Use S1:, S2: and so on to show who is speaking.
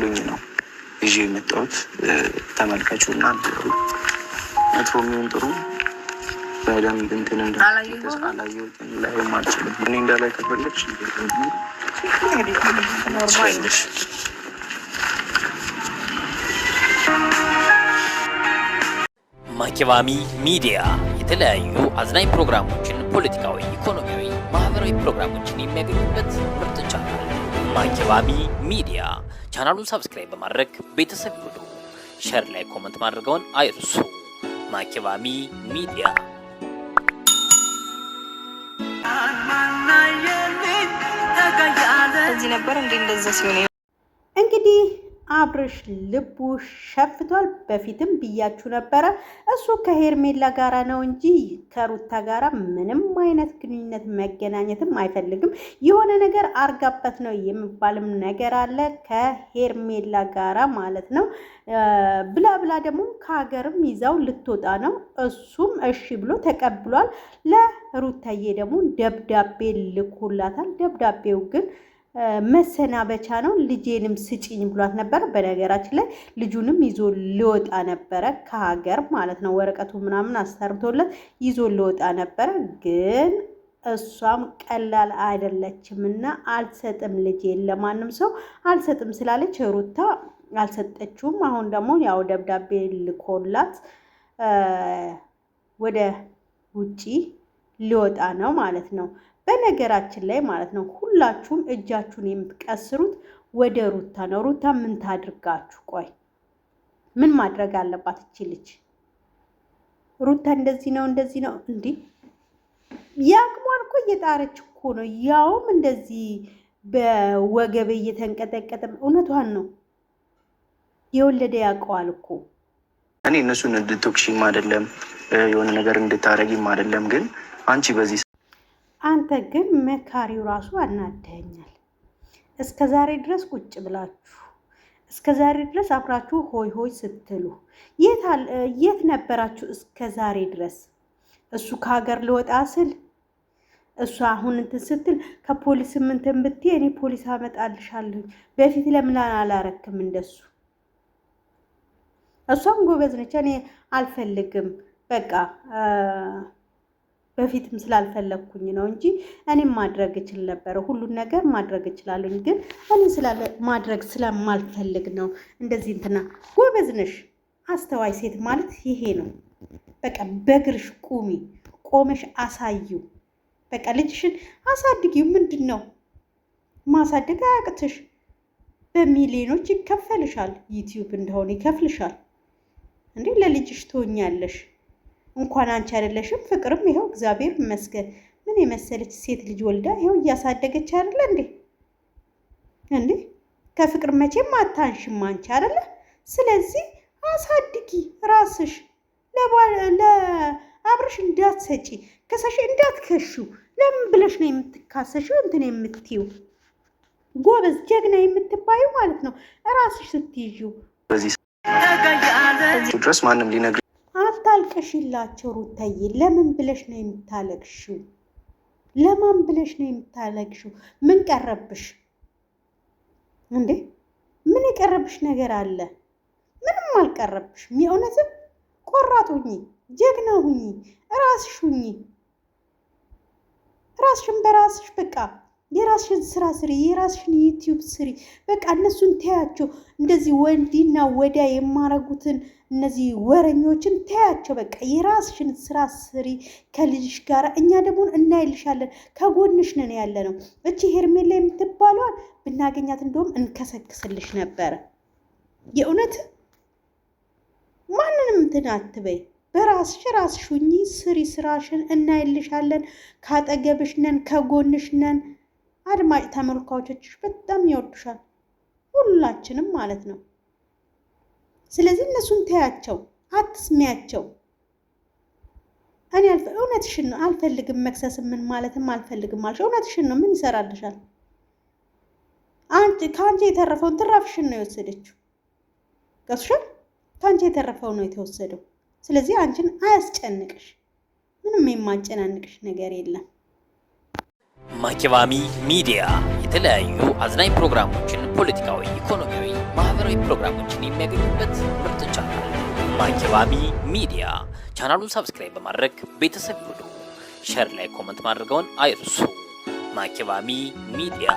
S1: ብሎኝ ነው ይዤ የመጣሁት። ተመልካቹና መጥፎ የሚሆን ጥሩ በደንብ እንትን አላየሁትም ላይ ማልችልም እኔ እንዳላይ ከፈለግሽ
S2: ማኪባሚ ሚዲያ የተለያዩ አዝናኝ ፕሮግራሞችን፣ ፖለቲካዊ፣ ኢኮኖሚያዊ፣ ማህበራዊ ፕሮግራሞችን የሚያገኙበት ምርጥ ቻናል ማኪባሚ ሚዲያ። ቻናሉን ሰብስክራይብ በማድረግ ቤተሰብ ይሁኑ። ሼር ላይ ኮሜንት ማድረግዎን አይርሱ። ማኪባሚ ሚዲያ
S3: እዚህ ነበር እንደዛ ሲሆን
S4: እንግዲህ አብርሽ ልቡ ሸፍቷል። በፊትም ብያችሁ ነበረ እሱ ከሄርሜላ ጋራ ነው እንጂ ከሩታ ጋራ ምንም አይነት ግንኙነት መገናኘትም አይፈልግም። የሆነ ነገር አርጋበት ነው የሚባልም ነገር አለ ከሄርሜላ ጋራ ማለት ነው። ብላ ብላ ደግሞ ከሀገርም ይዛው ልትወጣ ነው። እሱም እሺ ብሎ ተቀብሏል። ለሩታዬ ደግሞ ደብዳቤ ልኮላታል። ደብዳቤው ግን መሰናበቻ ነው። ልጄንም ስጪኝ ብሏት ነበር። በነገራችን ላይ ልጁንም ይዞ ሊወጣ ነበረ ከሀገር ማለት ነው። ወረቀቱ ምናምን አሰርቶለት ይዞ ሊወጣ ነበረ። ግን እሷም ቀላል አይደለችም እና አልሰጥም ልጄን ለማንም ሰው አልሰጥም ስላለች ሩታ አልሰጠችውም። አሁን ደግሞ ያው ደብዳቤ ልኮላት ወደ ውጪ ሊወጣ ነው ማለት ነው። በነገራችን ላይ ማለት ነው ሁላችሁም እጃችሁን የምትቀስሩት ወደ ሩታ ነው። ሩታ ምን ታድርጋችሁ? ቆይ ምን ማድረግ አለባት እቺ ልጅ? ሩታ እንደዚህ ነው እንዴ? ያቅሟን እኮ እየጣረች እኮ ነው። ያውም እንደዚህ በወገብ እየተንቀጠቀጠ። እውነቷን ነው። የወለደ ያውቀዋል እኮ።
S1: እኔ እነሱን እንድትወቅሺም አይደለም የሆነ ነገር እንድታረጊም አይደለም። ግን አንቺ በዚህ
S4: አንተ ግን መካሪው ራሱ አናደኛል። እስከ ዛሬ ድረስ ቁጭ ብላችሁ እስከ ዛሬ ድረስ አብራችሁ ሆይ ሆይ ስትሉ የት ነበራችሁ እስከ ዛሬ ድረስ? እሱ ከሀገር ልወጣ ስል እሱ አሁን እንትን ስትል ከፖሊስ እንትን ብትይ እኔ ፖሊስ አመጣልሻለሁ። በፊት ለምን አላረክም እንደሱ? እሷም ጎበዝ ነች። እኔ አልፈልግም በቃ በፊትም ስላልፈለኩኝ ነው እንጂ እኔም ማድረግ እችል ነበር። ሁሉን ነገር ማድረግ እችላለሁ፣ ግን እኔ ማድረግ ስለማልፈልግ ነው እንደዚህ እንትና። ጎበዝ ነሽ። አስተዋይ ሴት ማለት ይሄ ነው። በቃ በእግርሽ ቁሚ፣ ቆመሽ አሳዩ። በቃ ልጅሽን አሳድጊው። ምንድን ነው ማሳደግ አያቅትሽ። በሚሊዮኖች ይከፈልሻል። ዩቲዩብ እንደሆነ ይከፍልሻል እንዴ። ለልጅሽ ትሆኛለሽ። እንኳን አንቺ አይደለሽም ፍቅርም ይሄው እግዚአብሔር ይመስገን ምን የመሰለች ሴት ልጅ ወልዳ ይሄው እያሳደገች አይደለ እንዴ? ከፍቅር መቼም አታንሽም አንቺ አይደለ? ስለዚህ አሳድጊ ራስሽ። ለአብርሽ እንዳትሰጪ፣ ከሰሽ እንዳትከሹ። ለምን ብለሽ ነው የምትካሰሽው? እንትን የምትይው ጎበዝ ጀግና የምትባዩ ማለት ነው ራስሽ ስትይዢው።
S1: በዚህ ድረስ ማንም ሊነግር
S4: አታልቅሽላቸው ሩታዬ። ለምን ብለሽ ነው የምታለቅሽው? ለማን ብለሽ ነው የምታለቅሽው? ምን ቀረብሽ እንዴ? ምን የቀረብሽ ነገር አለ? ምንም አልቀረብሽም። የእውነትም ቆራጥ ሁኚ፣ ጀግና ሁኚ፣ ራስሽ ሁኚ። ራስሽን በራስሽ በቃ የራስሽን ስራ ስሪ፣ የራስሽን ዩቲዩብ ስሪ። በቃ እነሱን ተያቸው። እንደዚህ ወንዲና ወዲያ የማረጉትን እነዚህ ወረኞችን ተያቸው። በቃ የራስሽን ስራ ስሪ ከልጅሽ ጋር። እኛ ደግሞ እናይልሻለን፣ ከጎንሽ ነን ያለ ነው። እቺ ሄርሜላ የምትባለዋል ብናገኛት እንደውም እንከሰክስልሽ ነበረ። የእውነት ማንንም እንትን አትበይ። በራስሽ ራስሽ ሁኚ፣ ስሪ ስራሽን። እናይልሻለን፣ ካጠገብሽ ነን፣ ከጎንሽ ነን። አድማጭ ተመልካቾችሽ በጣም ይወዱሻል፣ ሁላችንም ማለት ነው። ስለዚህ እነሱን ተያቸው፣ አትስሚያቸው። እኔ እውነትሽን ነው አልፈልግም መክሰስ ምን ማለትም አልፈልግም አልሽ። እውነትሽን ነው ምን ይሰራልሻል? ከአንቺ የተረፈውን ትራፍሽን ነው የወሰደችው። ገሱሻል? ከአንቺ የተረፈው ነው የተወሰደው። ስለዚህ አንቺን አያስጨንቅሽ፣ ምንም የማጨናንቅሽ ነገር የለም።
S2: ማኪባሚ ሚዲያ የተለያዩ አዝናኝ ፕሮግራሞችን፣ ፖለቲካዊ፣ ኢኮኖሚያዊ ማህበራዊ ፕሮግራሞችን የሚያገኙበት ምርጥ ቻናል ማኪባሚ ሚዲያ። ቻናሉን ሰብስክራይብ በማድረግ ቤተሰብ ይሁኑ። ሼር ላይ ኮሜንት ማድረግዎን አይርሱ። ማኪባሚ ሚዲያ